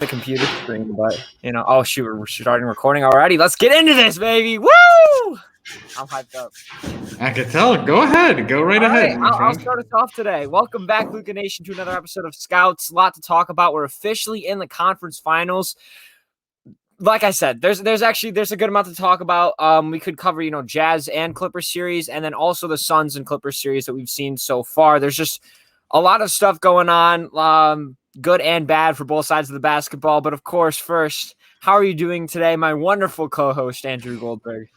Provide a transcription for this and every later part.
the computer screen, but oh shoot, we're starting recording already. Let's get into this, baby. Woo! I'm hyped up. I can tell. Go ahead. Go right ahead. I'll start us off today. Welcome back, Luca Nation, to another episode of Scouts. A lot to talk about. We're officially in the conference finals. Like I said, there's a good amount to talk about. We could cover, Jazz and Clippers series, and then also the Suns and Clippers series that we've seen so far. There's just a lot of stuff going on, good and bad for both sides of the basketball. But of course, first, how are you doing today, my wonderful co-host, Andrew Goldberg?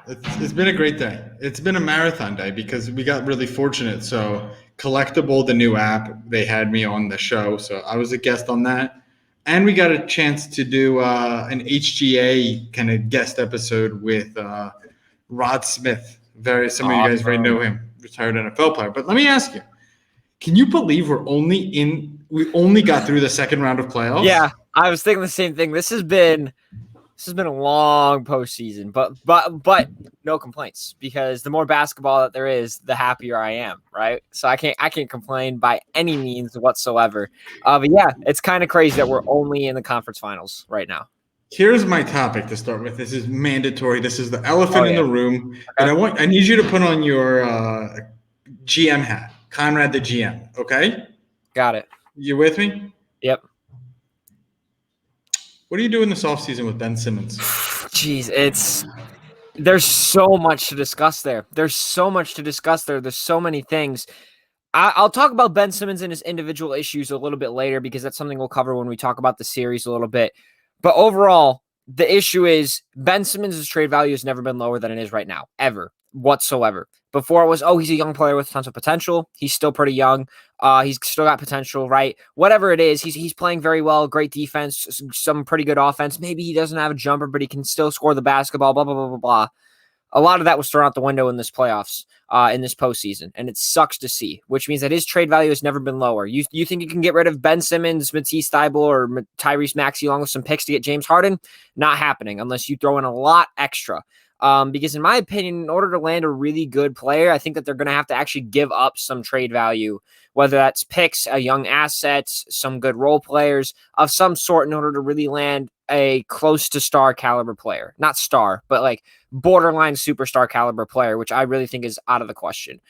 It's been a great day. It's been a marathon day because we got really fortunate. So Collectible, the new app, they had me on the show. So I was a guest on that. And we got a chance to do an HGA kind of guest episode with Rod Smith. Some of you guys already know him, retired NFL player. But let me ask you, can you believe we only got through the second round of playoffs? Yeah, I was thinking the same thing. This has been a long postseason, but no complaints, because the more basketball that there is, the happier I am, right? So I can't complain by any means whatsoever. But yeah, it's kind of crazy that we're only in the conference finals right now. Here's my topic to start with. This is mandatory. This is the elephant in the room. Okay. And I need you to put on your GM hat, Conrad the GM, okay? Got it. You with me? Yep. What are you doing this offseason with Ben Simmons? Jeez, there's so much to discuss there. There's so many things. I'll talk about Ben Simmons and his individual issues a little bit later, because that's something we'll cover when we talk about the series a little bit. But overall, the issue is Ben Simmons' trade value has never been lower than it is right now, ever, whatsoever. Before it was, he's a young player with tons of potential. He's still pretty young. He's still got potential, right? Whatever it is, he's playing very well, great defense, some pretty good offense. Maybe he doesn't have a jumper, but he can still score the basketball, blah, blah, blah, blah, blah. A lot of that was thrown out the window in this playoffs, in this postseason, and it sucks to see, which means that his trade value has never been lower. You think you can get rid of Ben Simmons, Matisse Thybulle, or Tyrese Maxey along with some picks to get James Harden? Not happening unless you throw in a lot extra. Because in my opinion, in order to land a really good player, I think that they're going to have to actually give up some trade value, whether that's picks, young assets, some good role players of some sort, in order to really land a close to star caliber player. Not star, but like borderline superstar caliber player, which I really think is out of the question.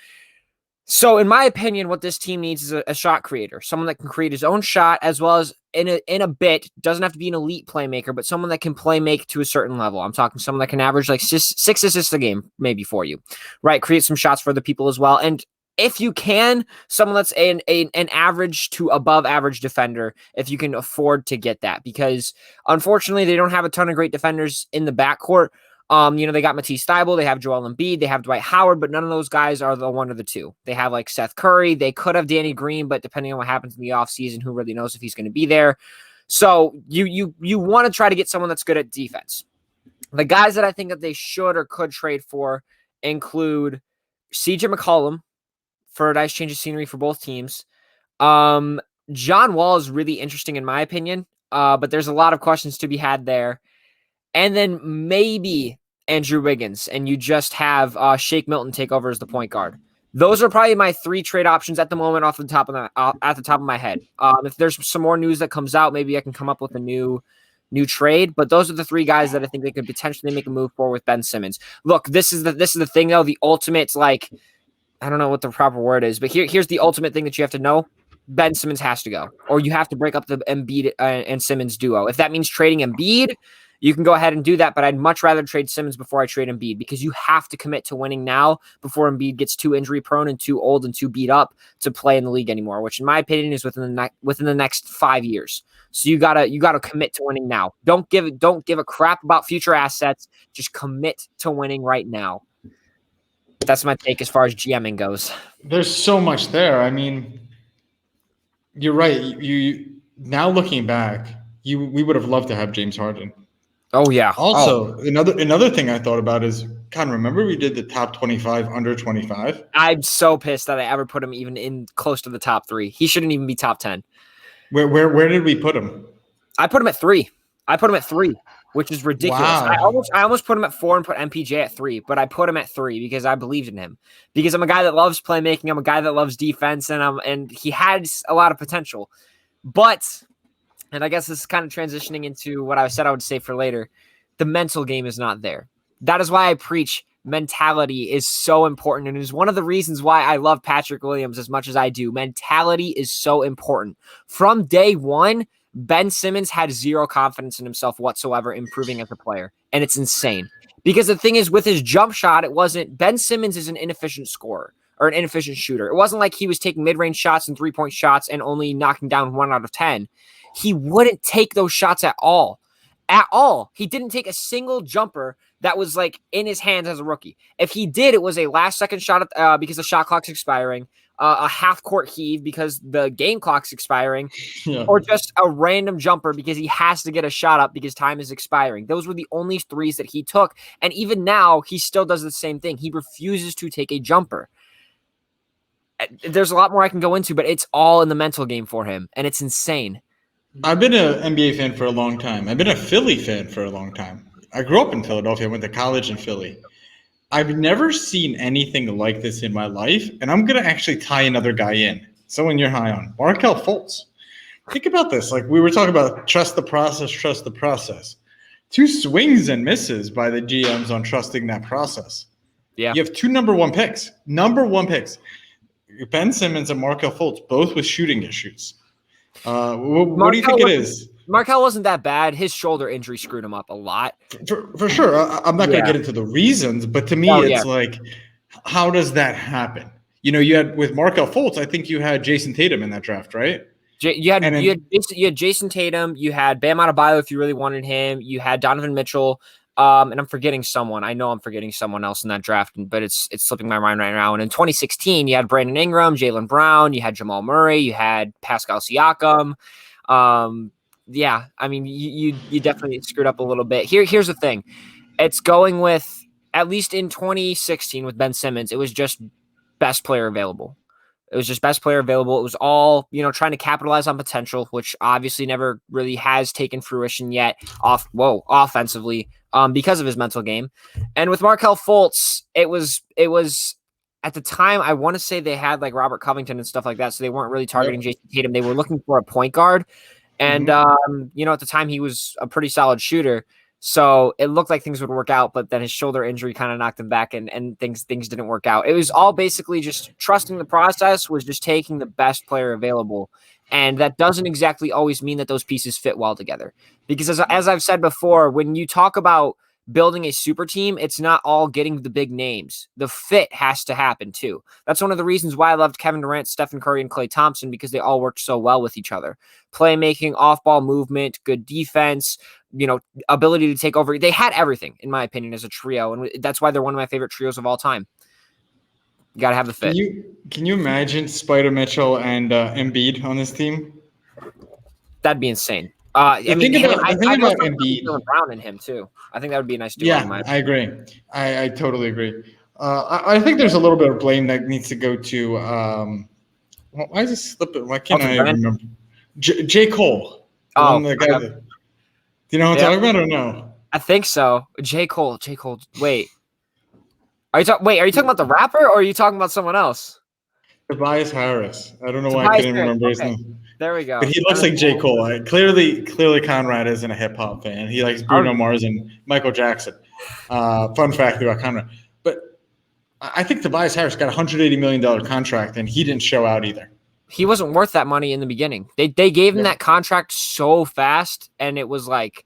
So in my opinion, what this team needs is a shot creator, someone that can create his own shot, as well as in a bit, doesn't have to be an elite playmaker, but someone that can play make to a certain level. I'm talking someone that can average like six assists a game, maybe for you, right? Create some shots for other people as well. And if you can, someone that's an average to above average defender, if you can afford to get that, because unfortunately they don't have a ton of great defenders in the backcourt. They got Matisse Thybulle, they have Joel Embiid, they have Dwight Howard, but none of those guys are the one or the two. They have like Seth Curry, they could have Danny Green, but depending on what happens in the offseason, who really knows if he's going to be there. So you want to try to get someone that's good at defense. The guys that I think that they should or could trade for include CJ McCollum for a nice change of scenery for both teams. John Wall is really interesting in my opinion, but there's a lot of questions to be had there. And then maybe Andrew Wiggins, and you just have Shake Milton take over as the point guard. Those are probably my three trade options at the moment at the top of my head. If there's some more news that comes out, maybe I can come up with a new trade. But those are the three guys that I think they could potentially make a move for with Ben Simmons. Look, this is the thing though. The ultimate, like, I don't know what the proper word is, but here's the ultimate thing that you have to know. Ben Simmons has to go, or you have to break up the Embiid and Simmons duo. If that means trading Embiid, you can go ahead and do that, but I'd much rather trade Simmons before I trade Embiid, because you have to commit to winning now before Embiid gets too injury prone and too old and too beat up to play in the league anymore, which in my opinion is within the next 5 years. So you gotta commit to winning now. Don't give a crap about future assets. Just commit to winning right now. That's my take as far as GMing goes. There's so much there. I mean, you're right. You now looking back, we would have loved to have James Harden. Oh yeah. Also, another thing I thought about is, remember we did the top 25 under 25? I'm so pissed that I ever put him even in close to the top 3. He shouldn't even be top 10. Where did we put him? I put him at 3. Which is ridiculous. Wow. I almost put him at 4 and put MPJ at 3, but I put him at 3 because I believed in him. Because I'm a guy that loves playmaking, I'm a guy that loves defense, and he has a lot of potential. But and I guess this is kind of transitioning into what I said I would say for later. The mental game is not there. That is why I preach mentality is so important. And it is one of the reasons why I love Patrick Williams as much as I do. Mentality is so important. From day one, Ben Simmons had zero confidence in himself whatsoever improving as a player. And it's insane. Because the thing is, with his jump shot, it wasn't, Ben Simmons is an inefficient scorer or an inefficient shooter. It wasn't like he was taking mid-range shots and three-point shots and only knocking down 1 out of 10. He wouldn't take those shots at all. At all. He didn't take a single jumper that was like in his hands as a rookie. If he did, it was a last-second shot because the shot clock's expiring, a half-court heave because the game clock's expiring, or just a random jumper because he has to get a shot up because time is expiring. Those were the only threes that he took. And even now, he still does the same thing. He refuses to take a jumper. There's a lot more I can go into, but it's all in the mental game for him, and it's insane. I've been an NBA fan for a long time. I've been a Philly fan for a long time. I grew up in Philadelphia. I went to college in Philly. I've never seen anything like this in my life, and I'm going to actually tie another guy in, someone you're high on, Markelle Fultz. Think about this. Like we were talking about trust the process, trust the process. 2 swings and misses by the GMs on trusting that process. Yeah. You have 2 number one picks. Ben Simmons and Markelle Fultz, both with shooting issues. What do you think it is? Markelle wasn't that bad. His shoulder injury screwed him up a lot. For sure. I'm not going to get into the reasons, but to me, it's like, how does that happen? You had with Markelle Fultz, I think you had Jason Tatum in that draft, right? You had Jason Tatum. You had Bam Adebayo if you really wanted him. You had Donovan Mitchell. And I'm forgetting someone. I know I'm forgetting someone else in that draft, but it's slipping my mind right now. And in 2016, you had Brandon Ingram, Jaylen Brown, you had Jamal Murray, you had Pascal Siakam. Yeah, I mean, you definitely screwed up a little bit. Here's the thing. It's going with, at least in 2016 with Ben Simmons, it was just best player available. It was just best player available. It was all, trying to capitalize on potential, which obviously never really has taken fruition yet offensively because of his mental game. And with Markelle Fultz, it was at the time, I want to say they had like Robert Covington and stuff like that. So they weren't really targeting Jason Tatum. They were looking for a point guard. And, at the time he was a pretty solid shooter. So it looked like things would work out, but then his shoulder injury kind of knocked him back and things didn't work out. It was all basically just trusting the process, was just taking the best player available. And that doesn't exactly always mean that those pieces fit well together. Because as I've said before, when you talk about building a super team, it's not all getting the big names. The fit has to happen too. That's one of the reasons why I loved Kevin Durant, Stephen Curry, and Klay Thompson, because they all worked so well with each other. Playmaking, off-ball movement, good defense, ability to take over. They had everything, in my opinion, as a trio, and that's why they're one of my favorite trios of all time. You got to have the fit. Can you imagine Spider Mitchell and Embiid on this team? That'd be insane. I think about Embiid. Brown and him too. I think that would be a nice duo. Yeah, I agree. I totally agree. I think there's a little bit of blame that needs to go to. Why is this slipping? Why can't I remember? J. Cole. The guy do you know what I'm talking about or no? I think so. J. Cole. Wait. Are you talking about the rapper or are you talking about someone else? Tobias Harris. I don't know why I couldn't remember his name. There we go. But he looks like J. Cole. Clearly Conrad isn't a hip hop fan. He likes Bruno Mars and Michael Jackson. Fun fact about Conrad. But I think Tobias Harris got a $180 million contract and he didn't show out either. He wasn't worth that money in the beginning. They gave him that contract so fast, and it was like,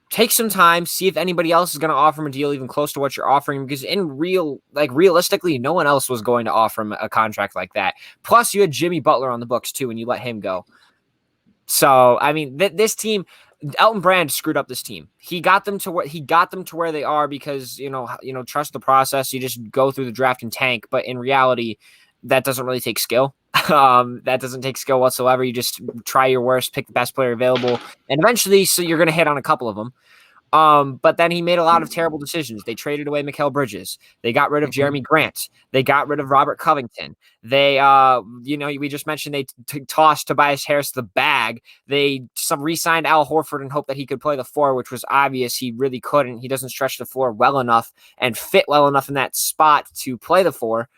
take some time, see if anybody else is going to offer him a deal even close to what you're offering, because realistically, no one else was going to offer him a contract like that. Plus, you had Jimmy Butler on the books too, and you let him go. So, I mean, this team, Elton Brand screwed up this team. He got them to where they are because trust the process. You just go through the draft and tank, but in reality, that doesn't really take skill. That doesn't take skill whatsoever. You just try your worst, pick the best player available, and eventually, so you're going to hit on a couple of them. But then he made a lot of terrible decisions. They traded away Mikal Bridges. They got rid of Jeremy Grant. They got rid of Robert Covington. They, we just mentioned they tossed Tobias Harris the bag. They re-signed Al Horford and hoped that he could play the 4, which was obvious he really couldn't. He doesn't stretch the floor well enough and fit well enough in that spot to play the 4.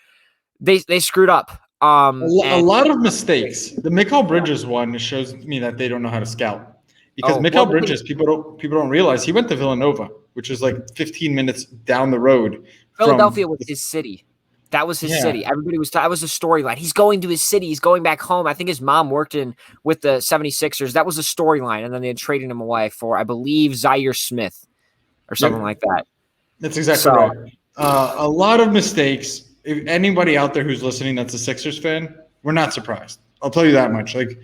They screwed up. A lot of mistakes. The Mikal Bridges one shows me that they don't know how to scout. Because Mikal Bridges, people don't realize he went to Villanova, which is like 15 minutes down the road. Philadelphia was his city. That was his city. Everybody was that was a storyline. He's going to his city. He's going back home. I think his mom worked with the 76ers. That was a storyline. And then they had traded him away for, I believe, Zaire Smith or something like that. That's exactly right. A lot of mistakes. If anybody out there who's listening that's a Sixers fan, we're not surprised. I'll tell you that much. Like,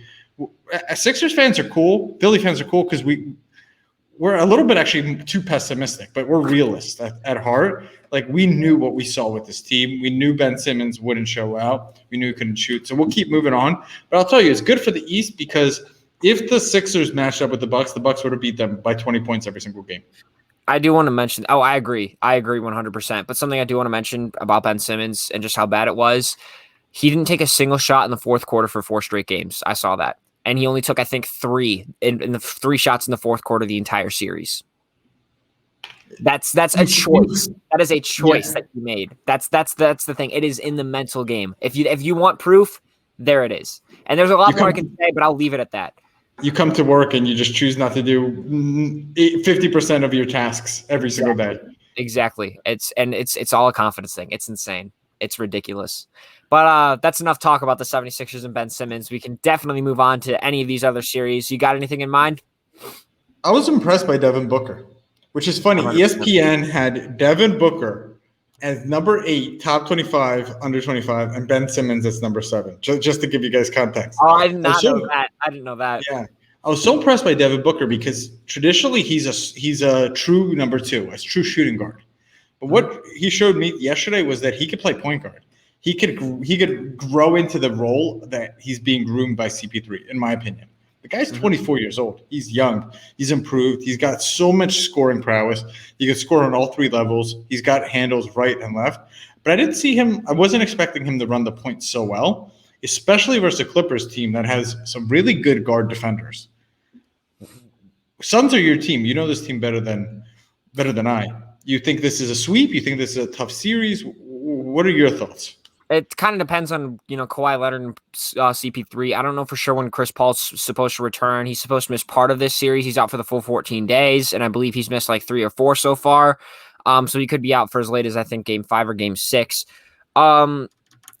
Sixers fans are cool. Philly fans are cool because we're a little bit actually too pessimistic, but we're realists at heart. Like, we knew what we saw with this team. We knew Ben Simmons wouldn't show out. We knew he couldn't shoot. So we'll keep moving on. But I'll tell you, it's good for the East because if the Sixers matched up with the Bucks would have beat them by 20 points every single game. I do want to mention – I agree. I agree 100%. But something I do want to mention about Ben Simmons and just how bad it was, he didn't take a single shot in the fourth quarter for 4 straight games. I saw that. And he only took, I think, 3 in the 3 shots in the fourth quarter the entire series. That's a choice. That is a choice that he made. That's the thing. It is in the mental game. If you want proof, there it is. And there's a lot more I can say, but I'll leave it at that. You come to work and you just choose not to do 50% of your tasks every single day. Exactly. It's all a confidence thing. It's insane. It's ridiculous. But that's enough talk about the 76ers and Ben Simmons. We can definitely move on to any of these other series. You got anything in mind? I was impressed by Devin Booker, which is funny. 100%. ESPN had Devin Booker as number 8, top 25, under 25, and Ben Simmons as number 7, just to give you guys context. Oh, I did not know that. I didn't know that. Yeah. I was so impressed by Devin Booker because traditionally he's a true number 2, a true shooting guard. But what he showed me yesterday was that he could play point guard. He could grow into the role that he's being groomed by CP3, in my opinion. The guy's 24 years old. He's young. He's improved. He's got so much scoring prowess. He can score on all 3 levels. He's got handles right and left. But I wasn't expecting him to run the point so well, especially versus a Clippers team that has some really good guard defenders. Suns are your team. You know this team better than I. You think this is a sweep? You think this is a tough series? What are your thoughts? It kind of depends on, Kawhi Leonard and CP3. I don't know for sure when Chris Paul's supposed to return. He's supposed to miss part of this series. He's out for the full 14 days, and I believe he's missed like 3 or 4 so far. So he could be out for as late as, I think, Game 5 or Game 6. I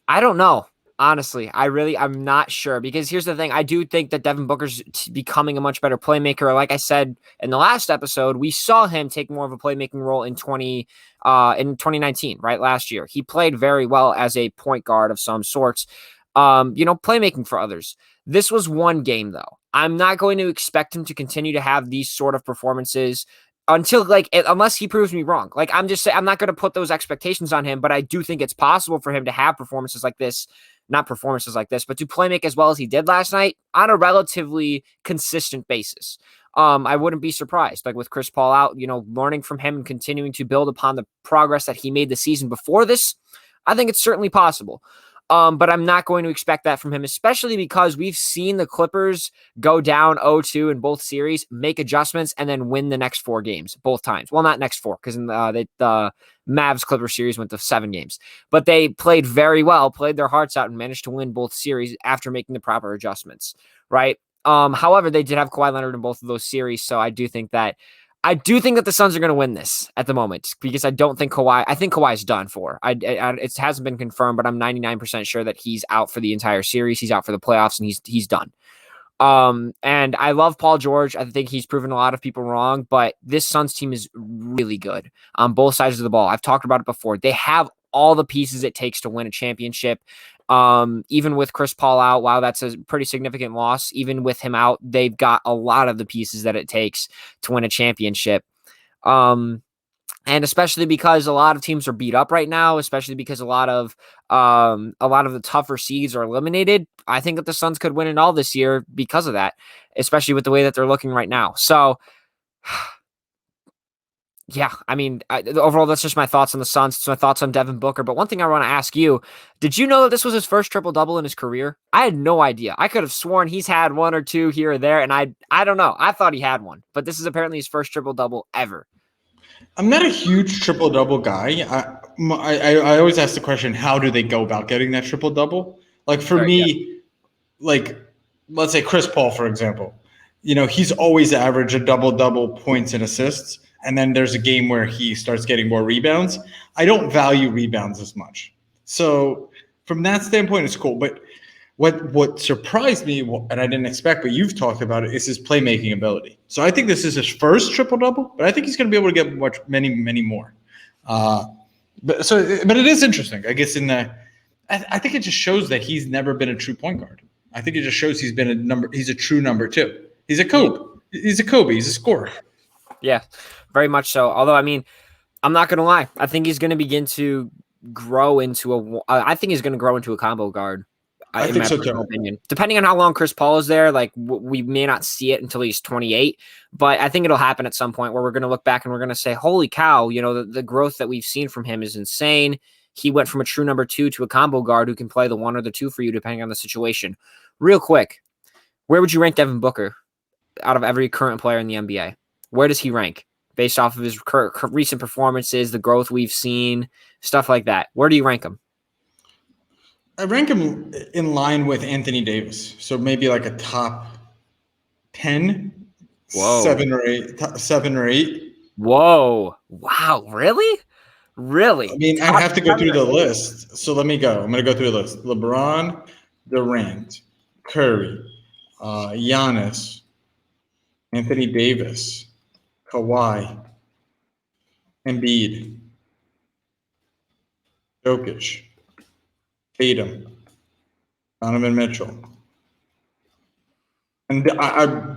don't know. Honestly, I'm not sure because here's the thing. I do think that Devin Booker's becoming a much better playmaker. Like I said in the last episode, we saw him take more of a playmaking role in 2019, right? Last year, he played very well as a point guard of some sorts, playmaking for others. This was one game though. I'm not going to expect him to continue to have these sort of performances until unless he proves me wrong. Like I'm just saying, I'm not going to put those expectations on him, but I do think it's possible for him to have performances like this. Not performances like this, but to play make as well as he did last night on a relatively consistent basis. I wouldn't be surprised, like with Chris Paul out, learning from him and continuing to build upon the progress that he made the season before this. I think it's certainly possible. But I'm not going to expect that from him, especially because we've seen the Clippers go down 0-2 in both series, make adjustments, and then win the next 4 games, both times. Well, not next 4, because in the Mavs-Clippers series went to 7 games. But they played very well, played their hearts out, and managed to win both series after making the proper adjustments, right? However, they did have Kawhi Leonard in both of those series, so I do think that the Suns are going to win this at the moment because I think Kawhi's done for. It hasn't been confirmed, but I'm 99% sure that he's out for the entire series. He's out for the playoffs, and he's done. And I love Paul George. I think he's proven a lot of people wrong, but this Suns team is really good on both sides of the ball. I've talked about it before. They have all the pieces it takes to win a championship. Even with Chris Paul out, wow, that's a pretty significant loss. Even with him out, they've got a lot of the pieces that it takes to win a championship. And especially because a lot of teams are beat up right now, especially because a lot of the tougher seeds are eliminated. I think that the Suns could win it all this year because of that, especially with the way that they're looking right now. So, yeah, I mean, overall, that's just my thoughts on the Suns. It's my thoughts on Devin Booker. But one thing I want to ask you, did you know that this was his first triple-double in his career? I had no idea. I could have sworn he's had 1 or 2 here or there, and I don't know. I thought he had one. But this is apparently his first triple-double ever. I'm not a huge triple-double guy. I always ask the question, how do they go about getting that triple-double? Like, for me, like, let's say Chris Paul, for example. he's always averaged a double points and assists. And then there's a game where he starts getting more rebounds. I don't value rebounds as much. So from that standpoint, it's cool. But what surprised me, and I didn't expect, but you've talked about it, is his playmaking ability. So I think this is his first triple-double, but I think he's going to be able to get many more. But it is interesting. I guess I think it just shows that he's never been a true point guard. I think it just shows he's a true number two. He's a Kobe. He's a scorer. Yeah, very much so. Although, I mean, I'm not going to lie. I think he's going to begin to grow into a combo guard. I think so too. Opinion. Depending on how long Chris Paul is there, like we may not see it until he's 28, but I think it'll happen at some point where we're going to look back and we're going to say, holy cow, the growth that we've seen from him is insane. He went from a true number two to a combo guard who can play the one or the two for you depending on the situation. Real quick, where would you rank Devin Booker out of every current player in the NBA? Where does he rank based off of his recent performances, the growth we've seen, stuff like that? Where do you rank him? I rank him in line with Anthony Davis. So maybe like a top 10, Whoa. 7 or 8. Whoa. Wow. Really? Really? I mean, I have to go through the list. So let me go. I'm going to go through the list. LeBron, Durant, Curry, Giannis, Anthony Davis, Kawhi, Embiid, Jokic, Tatum, Donovan Mitchell. And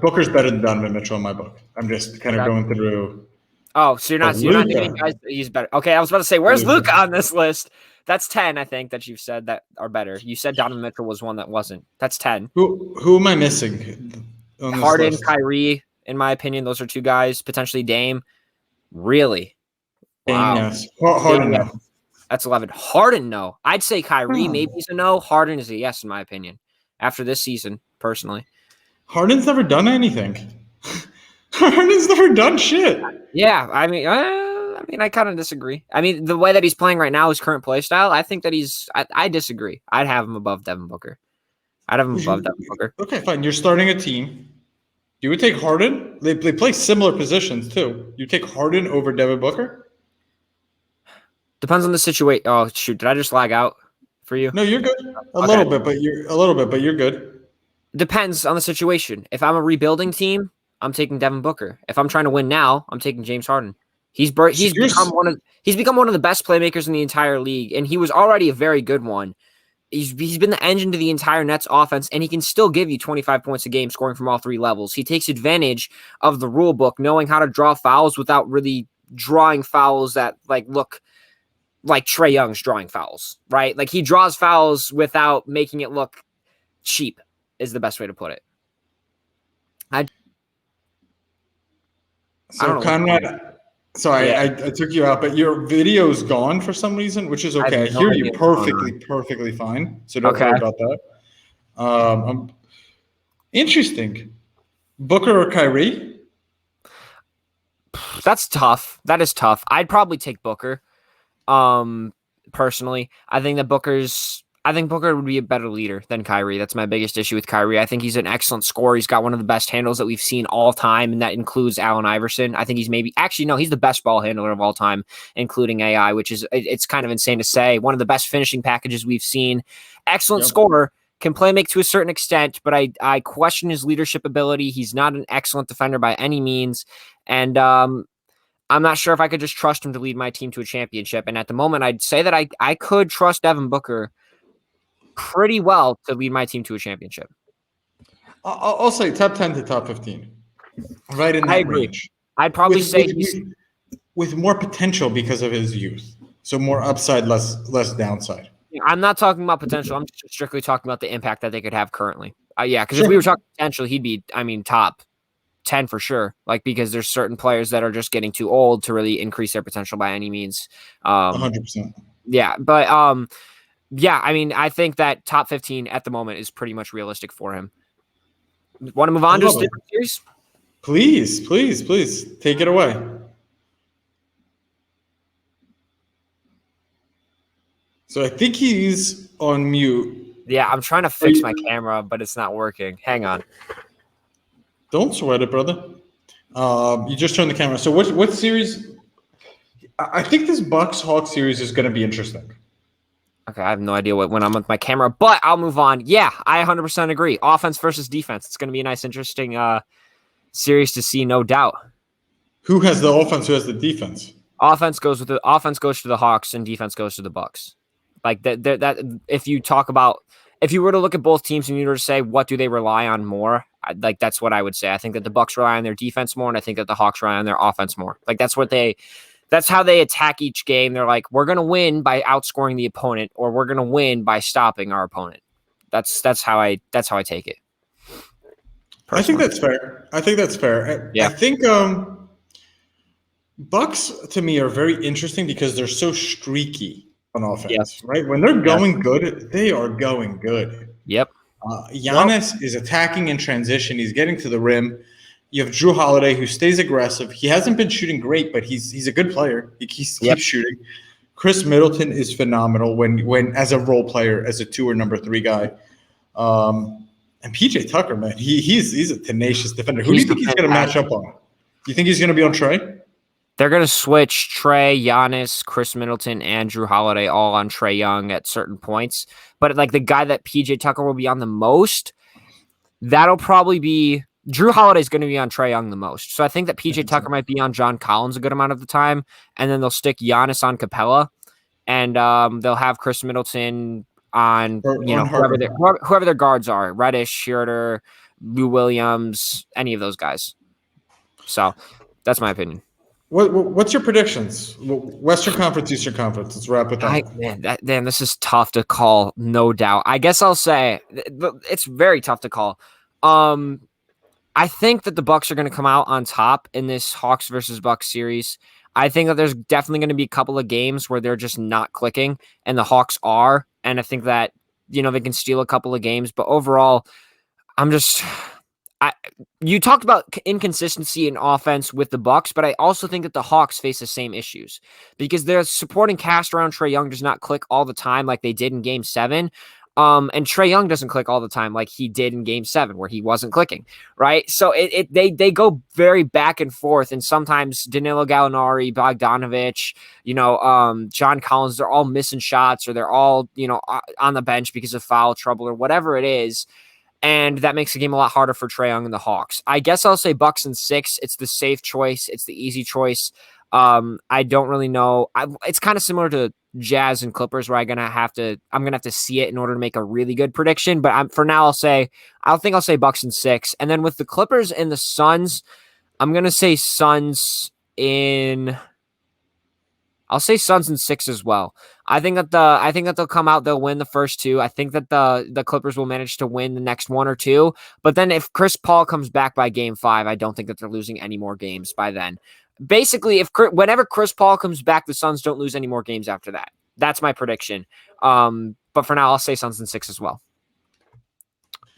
Booker's better than Donovan Mitchell in my book. I'm just kind of going through. Oh, so you're not naming guys that he's better. Okay, I was about to say, where's Luka on this list? That's 10, I think, that you've said that are better. You said Donovan Mitchell was one that wasn't. That's 10. Who am I missing? Harden, Kyrie, in my opinion, those are two guys. Potentially Dame. Really? Wow. Dame, yes. Harden, no. That's 11. Harden, no. I'd say Kyrie maybe is a no. Harden is a yes, in my opinion. After this season, personally. Harden's never done anything. Harden's never done shit. Yeah, I mean, I kind of disagree. I mean, the way that he's playing right now, his current play style, I think that I disagree. I'd have him above Devin Booker. Devin Booker. Okay, fine. You're starting a team. You would take Harden? They play similar positions, too. You take Harden over Devin Booker? Depends on the situation. Oh, shoot. Did I just lag out for you? No, you're good. A little bit, but you're good. Depends on the situation. If I'm a rebuilding team, I'm taking Devin Booker. If I'm trying to win now, I'm taking James Harden. He's become one of the best playmakers in the entire league, and he was already a very good one. He's been the engine to the entire Nets offense, and he can still give you 25 points a game scoring from all three levels. He takes advantage of the rule book, knowing how to draw fouls without really drawing fouls that look like Trae Young's drawing fouls, right? Like he draws fouls without making it look cheap is the best way to put it. So Conrad, sorry, I took you out, but your video's gone for some reason, which is okay. I hear you perfectly fine. So don't worry about that. Interesting. Booker or Kyrie? That's tough. That is tough. I'd probably take Booker. Personally, I think Booker would be a better leader than Kyrie. That's my biggest issue with Kyrie. I think he's an excellent scorer. He's got one of the best handles that we've seen all time, and that includes Allen Iverson. I think he's he's the best ball handler of all time, including AI, which is, it's kind of insane to say. One of the best finishing packages we've seen. Excellent scorer, can play make to a certain extent, but I question his leadership ability. He's not an excellent defender by any means, and I'm not sure if I could just trust him to lead my team to a championship. And at the moment, I'd say that I could trust Devin Booker pretty well to lead my team to a championship. I'll say top 10 to top 15. Right in that range. I'd probably say with more potential because of his youth. So more upside, less downside. I'm not talking about potential. I'm just strictly talking about the impact that they could have currently. Because if we were talking potential, he'd be, top 10 for sure. Because there's certain players that are just getting too old to really increase their potential by any means. 100%. Yeah, but I think that top 15 at the moment is pretty much realistic for him. Want to move on to a different series? Please. Take it away. So I think he's on mute. Yeah, I'm trying to fix my camera, but it's not working. Hang on. Don't sweat it, brother. You just turned the camera. So what series? I think this Bucks Hawks series is going to be interesting. Okay, I have no idea when I'm with my camera, but I'll move on. Yeah, I 100% agree. Offense versus defense. It's going to be a nice, interesting series to see, no doubt. Who has the offense? Who has the defense? Offense goes to the Hawks, and defense goes to the Bucks. Like that. If you were to look at both teams and you were to say what do they rely on more, like that's what I would say. I think that the Bucks rely on their defense more, and I think that the Hawks rely on their offense more. Like that's how they attack each game. They're like, we're gonna win by outscoring the opponent, or we're gonna win by stopping our opponent. That's how I take it. Personally. I think that's fair. Yeah. I think Bucks to me are very interesting because they're so streaky on offense. Yes. Right? When they're going good, they are going good. Yep. Giannis is attacking in transition. He's getting to the rim. You have Drew Holiday, who stays aggressive. He hasn't been shooting great, but he's a good player. He keeps shooting. Chris Middleton is phenomenal when as a role player, as a 2 or number 3 guy. And PJ Tucker, man, he's a tenacious defender. Who do you think he's going to match up on? Do you think he's going to be on Trae? They're going to switch Trae, Giannis, Chris Middleton, and Drew Holiday all on Trae Young at certain points. But like the guy that PJ Tucker will be on the most, that'll probably be Drew Holiday is going to be on Trae Young the most. So I think that PJ Tucker might be on John Collins a good amount of the time. And then they'll stick Giannis on Capella. And they'll have Chris Middleton on, whoever their guards are. Reddish, Schroeder, Lou Williams, any of those guys. So that's my opinion. What's your predictions? Western Conference, Eastern Conference. Let's wrap with that. This is tough to call, no doubt. I guess I'll say it's very tough to call. I think that the Bucks are going to come out on top in this Hawks versus Bucks series. I think that there's definitely going to be a couple of games where they're just not clicking, and the Hawks are. And I think that they can steal a couple of games. But overall, you talked about inconsistency in offense with the Bucks, but I also think that the Hawks face the same issues because their supporting cast around Trae Young does not click all the time like they did in Game 7. And Trae Young doesn't click all the time like he did in Game 7 where he wasn't clicking, right? So they go very back and forth, and sometimes Danilo Gallinari, Bogdanovic, John Collins, they're all missing shots, or they're all on the bench because of foul trouble or whatever it is. And that makes the game a lot harder for Trae Young and the Hawks. I guess I'll say Bucks in 6. It's the safe choice. It's the easy choice. I don't really know. It's kind of similar to Jazz and Clippers, where I'm gonna have to see it in order to make a really good prediction. But for now, I'll say Bucks in 6. And then with the Clippers and the Suns, I'm gonna say Suns in. I'll say Suns in 6 as well. I think that they'll come out, they'll win the first 2. I think that the Clippers will manage to win the next 1 or 2. But then if Chris Paul comes back by Game 5, I don't think that they're losing any more games by then. Basically, whenever Chris Paul comes back, the Suns don't lose any more games after that. That's my prediction. But for now, I'll say Suns in 6 as well.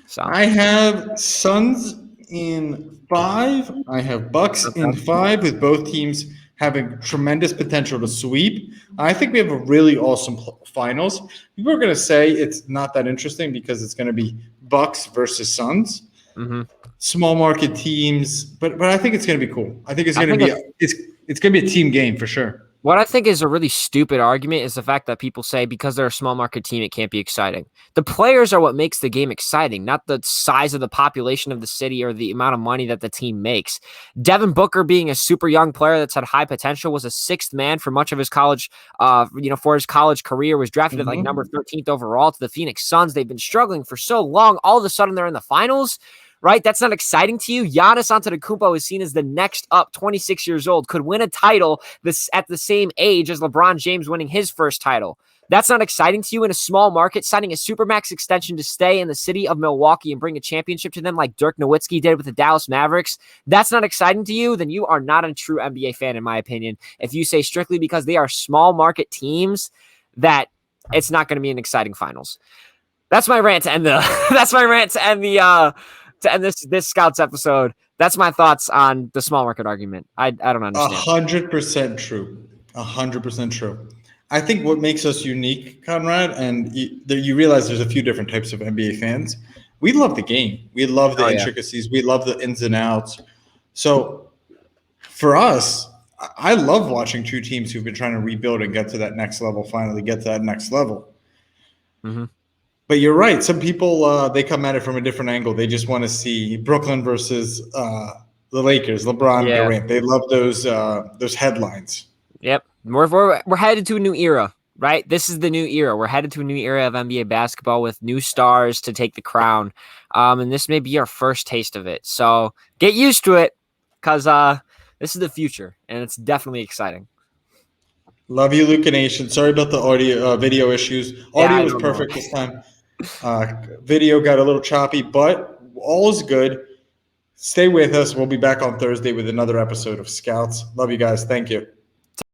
So I have Suns in 5. I have Bucks in 5, with both teams having tremendous potential to sweep. I think we have a really awesome finals. People are going to say it's not that interesting because it's going to be Bucks versus Suns. Mm-hmm. Small market teams, but I think it's going to be cool. I think it's going to be it's going to be a team game for sure. What I think is a really stupid argument is the fact that people say because they're a small market team, it can't be exciting. The players are what makes the game exciting, not the size of the population of the city or the amount of money that the team makes. Devin Booker, being a super young player that's had high potential, was a 6th man for much of his college, for his college career, was drafted at like number 13th overall to the Phoenix Suns. They've been struggling for so long. All of a sudden, they're in the finals. Right? That's not exciting to you. Giannis Antetokounmpo is seen as the next up, 26 years old, could win a title at the same age as LeBron James winning his first title. That's not exciting to you in a small market, signing a Supermax extension to stay in the city of Milwaukee and bring a championship to them like Dirk Nowitzki did with the Dallas Mavericks. That's not exciting to you, then you are not a true NBA fan, in my opinion. If you say strictly because they are small market teams that it's not going to be an exciting finals. That's my rant to end to end this Scouts episode. That's my thoughts on the small market argument. I don't understand. 100% true. 100% true. I think what makes us unique, Conrad, and you realize there's a few different types of NBA fans. we love the game. We love the Oh, yeah. intricacies. We love the ins and outs. So for us, I love watching two teams who've been trying to rebuild and get to that next level, finally get to that next level. Mm-hmm. But you're right. Some people, they come at it from a different angle. They just want to see Brooklyn versus the Lakers, LeBron, Yeah. Durant. They love those headlines. Yep. We're headed to a new era, right? This is the new era. We're headed to a new era of NBA basketball with new stars to take the crown. And this may be our first taste of it. So get used to it, because this is the future, and it's definitely exciting. Love you, Luca Nation. Sorry about the audio video issues. Yeah, Audio I was don't know. perfect this time. Video got a little choppy, but all is good. Stay with us. We'll be back on Thursday with another episode of Scouts. Love you guys. Thank you.